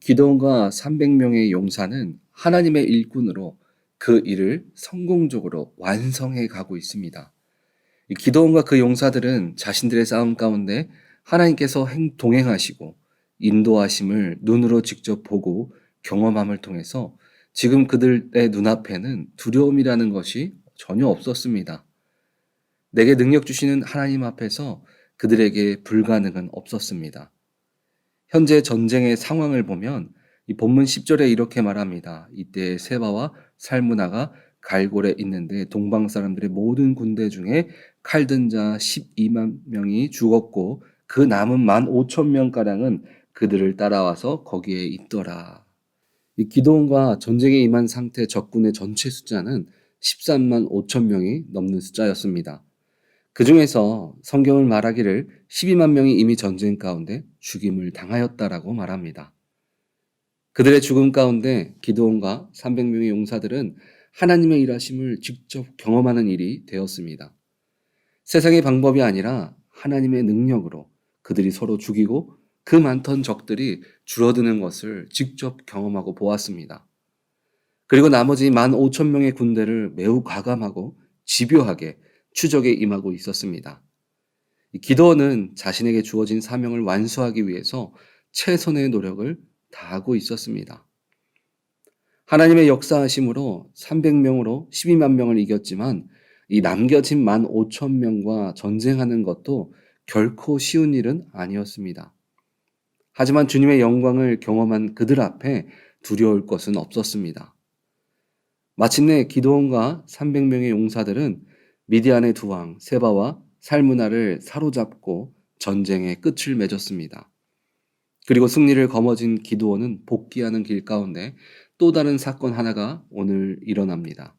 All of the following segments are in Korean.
기드온과 300명의 용사는 하나님의 일꾼으로 그 일을 성공적으로 완성해 가고 있습니다. 이 기드온과 그 용사들은 자신들의 싸움 가운데 하나님께서 동행하시고 인도하심을 눈으로 직접 보고 경험함을 통해서 지금 그들의 눈앞에는 두려움이라는 것이 전혀 없었습니다. 내게 능력 주시는 하나님 앞에서 그들에게 불가능은 없었습니다. 현재 전쟁의 상황을 보면 이 본문 10절에 이렇게 말합니다. 이때 세바와 살무나가 갈골에 있는데 동방 사람들의 모든 군대 중에 칼든 자 12만 명이 죽었고 그 남은 15,000명가량은 그들을 따라와서 거기에 있더라. 이 기드온과 전쟁에 임한 상태 적군의 전체 숫자는 13만 5천 명이 넘는 숫자였습니다. 그 중에서 성경을 말하기를 12만 명이 이미 전쟁 가운데 죽임을 당하였다라고 말합니다. 그들의 죽음 가운데 기드온과 300명의 용사들은 하나님의 일하심을 직접 경험하는 일이 되었습니다. 세상의 방법이 아니라 하나님의 능력으로 그들이 서로 죽이고 그 많던 적들이 줄어드는 것을 직접 경험하고 보았습니다. 그리고 나머지 15,000명의 군대를 매우 과감하고 집요하게 추적에 임하고 있었습니다. 기드온은 자신에게 주어진 사명을 완수하기 위해서 최선의 노력을 다하고 있었습니다. 하나님의 역사하심으로 300명으로 12만 명을 이겼지만 이 남겨진 15,000명과 전쟁하는 것도 결코 쉬운 일은 아니었습니다. 하지만 주님의 영광을 경험한 그들 앞에 두려울 것은 없었습니다. 마침내 기드온과 300명의 용사들은 미디안의 두 왕 세바와 살무나를 사로잡고 전쟁의 끝을 맺었습니다. 그리고 승리를 거머쥔 기드온은 복귀하는 길 가운데 또 다른 사건 하나가 오늘 일어납니다.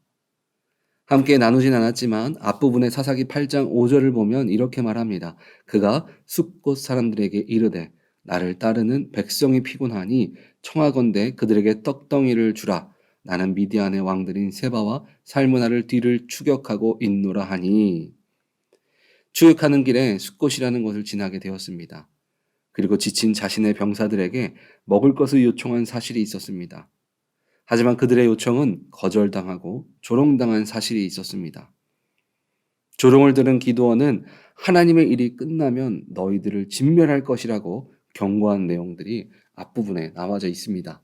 함께 나누진 않았지만 앞부분의 사사기 8장 5절을 보면 이렇게 말합니다. 그가 숫곳 사람들에게 이르되 나를 따르는 백성이 피곤하니 청하건대 그들에게 떡덩이를 주라. 나는 미디안의 왕들인 세바와 살무나를 뒤를 추격하고 있노라 하니. 추격하는 길에 숫곳이라는 곳을 지나게 되었습니다. 그리고 지친 자신의 병사들에게 먹을 것을 요청한 사실이 있었습니다. 하지만 그들의 요청은 거절당하고 조롱당한 사실이 있었습니다. 조롱을 들은 기드온은 하나님의 일이 끝나면 너희들을 진멸할 것이라고 경고한 내용들이 앞부분에 나와져 있습니다.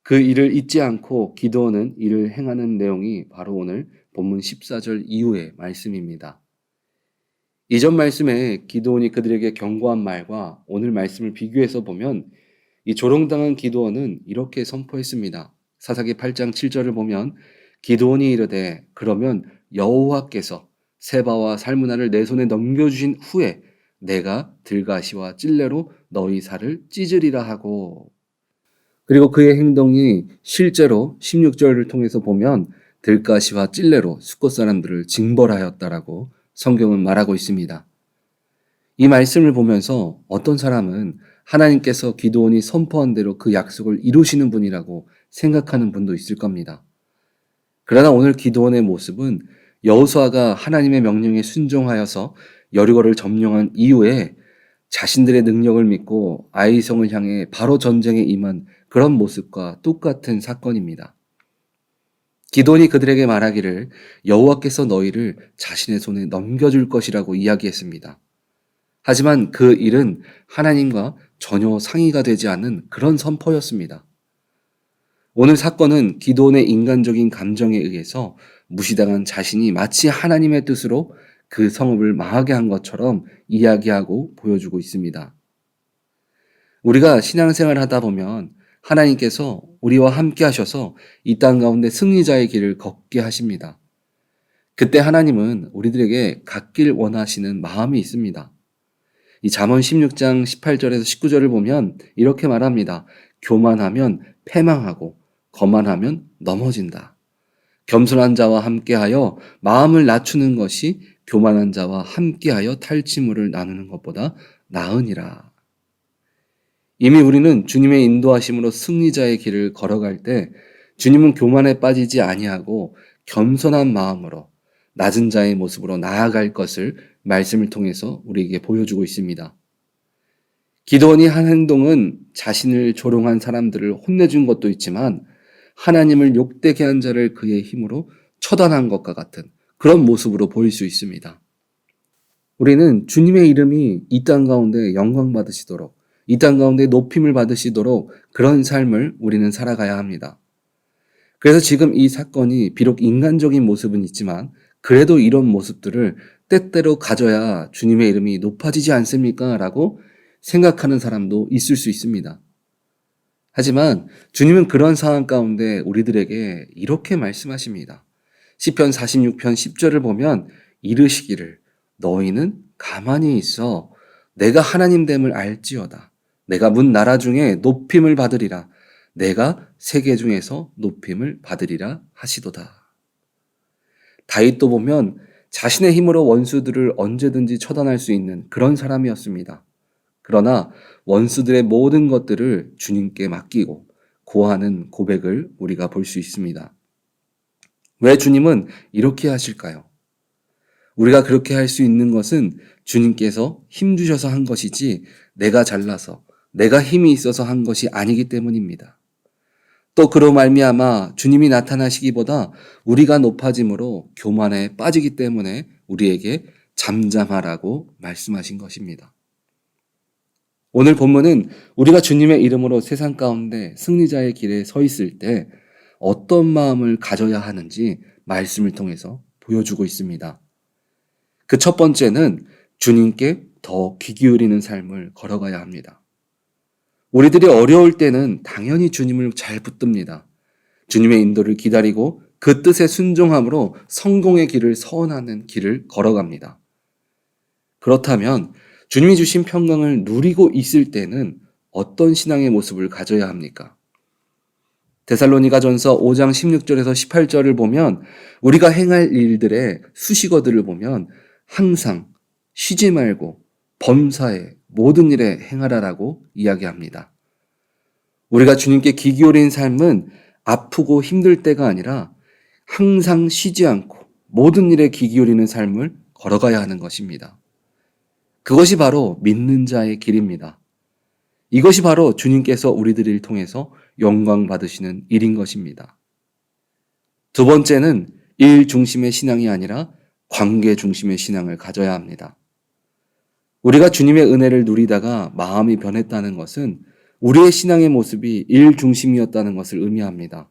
그 일을 잊지 않고 기드온은 이를 행하는 내용이 바로 오늘 본문 14절 이후의 말씀입니다. 이전 말씀에 기드온이 그들에게 경고한 말과 오늘 말씀을 비교해서 보면 이 조롱당한 기드온은 이렇게 선포했습니다. 사사기 8장 7절을 보면 기드온이 이르되 그러면 여호와께서 세바와 살무나를 내 손에 넘겨주신 후에 내가 들가시와 찔레로 너희 살을 찢으리라 하고, 그리고 그의 행동이 실제로 16절을 통해서 보면 들가시와 찔레로 숫곳 사람들을 징벌하였다라고 성경은 말하고 있습니다. 이 말씀을 보면서 어떤 사람은 하나님께서 기드온이 선포한 대로 그 약속을 이루시는 분이라고 생각하는 분도 있을 겁니다. 그러나 오늘 기드온의 모습은 여호수아가 하나님의 명령에 순종하여서 여리고를 점령한 이후에 자신들의 능력을 믿고 아이성을 향해 바로 전쟁에 임한 그런 모습과 똑같은 사건입니다. 기드온이 그들에게 말하기를 여호와께서 너희를 자신의 손에 넘겨줄 것이라고 이야기했습니다. 하지만 그 일은 하나님과 전혀 상의가 되지 않는 그런 선포였습니다. 오늘 사건은 기드온의 인간적인 감정에 의해서 무시당한 자신이 마치 하나님의 뜻으로 그 성읍을 망하게 한 것처럼 이야기하고 보여주고 있습니다. 우리가 신앙생활을 하다 보면 하나님께서 우리와 함께 하셔서 이 땅 가운데 승리자의 길을 걷게 하십니다. 그때 하나님은 우리들에게 갖길 원하시는 마음이 있습니다. 이 잠언 16장 18절에서 19절을 보면 이렇게 말합니다. 교만하면 패망하고 거만하면 넘어진다. 겸손한 자와 함께하여 마음을 낮추는 것이 교만한 자와 함께하여 탈취물을 나누는 것보다 나으니라. 이미 우리는 주님의 인도하심으로 승리자의 길을 걸어갈 때 주님은 교만에 빠지지 아니하고 겸손한 마음으로 낮은 자의 모습으로 나아갈 것을 말씀을 통해서 우리에게 보여주고 있습니다. 기드온이 한 행동은 자신을 조롱한 사람들을 혼내준 것도 있지만 하나님을 욕되게 한 자를 그의 힘으로 처단한 것과 같은 그런 모습으로 보일 수 있습니다. 우리는 주님의 이름이 이 땅 가운데 영광 받으시도록, 이 땅 가운데 높임을 받으시도록 그런 삶을 우리는 살아가야 합니다. 그래서 지금 이 사건이 비록 인간적인 모습은 있지만 그래도 이런 모습들을 때때로 가져야 주님의 이름이 높아지지 않습니까? 라고 생각하는 사람도 있을 수 있습니다. 하지만 주님은 그런 상황 가운데 우리들에게 이렇게 말씀하십니다. 시편 46편 10절을 보면 이르시기를 너희는 가만히 있어 내가 하나님 됨을 알지어다. 내가 문 나라 중에 높임을 받으리라. 내가 세계 중에서 높임을 받으리라 하시도다. 다윗도 보면 자신의 힘으로 원수들을 언제든지 처단할 수 있는 그런 사람이었습니다. 그러나 원수들의 모든 것들을 주님께 맡기고 고하는 고백을 우리가 볼 수 있습니다. 왜 주님은 이렇게 하실까요? 우리가 그렇게 할 수 있는 것은 주님께서 힘 주셔서 한 것이지 내가 잘나서 내가 힘이 있어서 한 것이 아니기 때문입니다. 또 그로 말미암아 주님이 나타나시기보다 우리가 높아짐으로 교만에 빠지기 때문에 우리에게 잠잠하라고 말씀하신 것입니다. 오늘 본문은 우리가 주님의 이름으로 세상 가운데 승리자의 길에 서 있을 때 어떤 마음을 가져야 하는지 말씀을 통해서 보여주고 있습니다. 그 첫 번째는 주님께 더 귀 기울이는 삶을 걸어가야 합니다. 우리들이 어려울 때는 당연히 주님을 잘 붙듭니다. 주님의 인도를 기다리고 그 뜻에 순종함으로 성공의 길을 서원하는 길을 걸어갑니다. 그렇다면 주님이 주신 평강을 누리고 있을 때는 어떤 신앙의 모습을 가져야 합니까? 데살로니가전서 5장 16절에서 18절을 보면 우리가 행할 일들의 수식어들을 보면 항상 쉬지 말고 범사에 모든 일에 행하라라고 이야기합니다. 우리가 주님께 귀 기울인 삶은 아프고 힘들 때가 아니라 항상 쉬지 않고 모든 일에 귀 기울이는 삶을 걸어가야 하는 것입니다. 그것이 바로 믿는 자의 길입니다. 이것이 바로 주님께서 우리들을 통해서 영광 받으시는 일인 것입니다. 두 번째는 일 중심의 신앙이 아니라 관계 중심의 신앙을 가져야 합니다. 우리가 주님의 은혜를 누리다가 마음이 변했다는 것은 우리의 신앙의 모습이 일 중심이었다는 것을 의미합니다.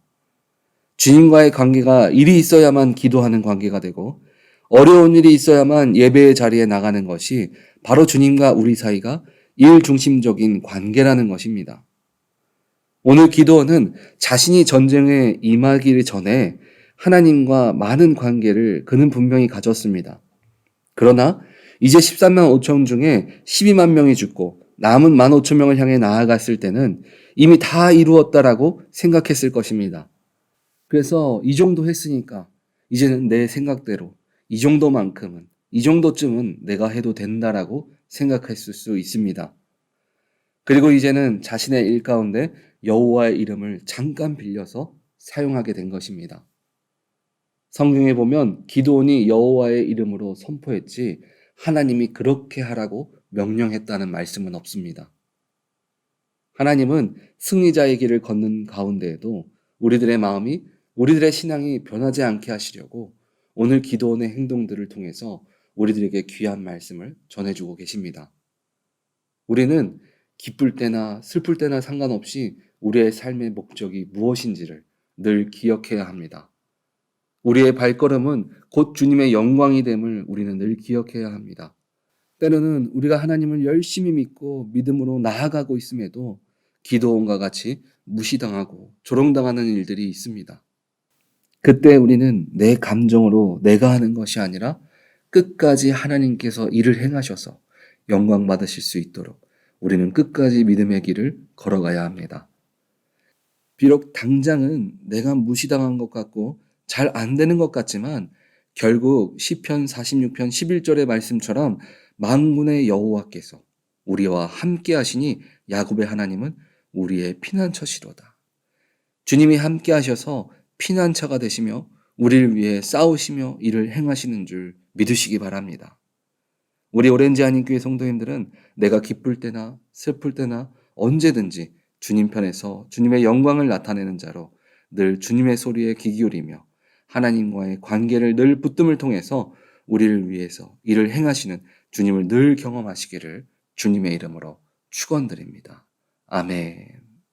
주님과의 관계가 일이 있어야만 기도하는 관계가 되고 어려운 일이 있어야만 예배의 자리에 나가는 것이 바로 주님과 우리 사이가 일 중심적인 관계라는 것입니다. 오늘 기도원은 자신이 전쟁에 임하기 전에 하나님과 많은 관계를 그는 분명히 가졌습니다. 그러나 이제 13만 5천 중에 12만 명이 죽고 남은 1만 5천 명을 향해 나아갔을 때는 이미 다 이루었다라고 생각했을 것입니다. 그래서 이 정도 했으니까 이제는 내 생각대로 이 정도만큼은 이 정도쯤은 내가 해도 된다라고 생각했을 수 있습니다. 그리고 이제는 자신의 일 가운데 여호와의 이름을 잠깐 빌려서 사용하게 된 것입니다. 성경에 보면 기드온이 여호와의 이름으로 선포했지 하나님이 그렇게 하라고 명령했다는 말씀은 없습니다. 하나님은 승리자의 길을 걷는 가운데에도 우리들의 마음이 우리들의 신앙이 변하지 않게 하시려고 오늘 기드온의 행동들을 통해서 우리들에게 귀한 말씀을 전해주고 계십니다. 우리는 기쁠 때나 슬플 때나 상관없이 우리의 삶의 목적이 무엇인지를 늘 기억해야 합니다. 우리의 발걸음은 곧 주님의 영광이 됨을 우리는 늘 기억해야 합니다. 때로는 우리가 하나님을 열심히 믿고 믿음으로 나아가고 있음에도 기드온과 같이 무시당하고 조롱당하는 일들이 있습니다. 그때 우리는 내 감정으로 내가 하는 것이 아니라 끝까지 하나님께서 일을 행하셔서 영광 받으실 수 있도록 우리는 끝까지 믿음의 길을 걸어가야 합니다. 비록 당장은 내가 무시당한 것 같고 잘 안 되는 것 같지만 결국 시편 46편 11절의 말씀처럼 만군의 여호와께서 우리와 함께 하시니 야곱의 하나님은 우리의 피난처시로다. 주님이 함께 하셔서 피난처가 되시며 우리를 위해 싸우시며 일을 행하시는 줄 믿으시기 바랍니다. 우리 오렌지 한인교회 성도님들은 내가 기쁠 때나 슬플 때나 언제든지 주님 편에서 주님의 영광을 나타내는 자로 늘 주님의 소리에 귀 기울이며 하나님과의 관계를 늘 붙듦을 통해서 우리를 위해서 일을 행하시는 주님을 늘 경험하시기를 주님의 이름으로 축원드립니다. 아멘.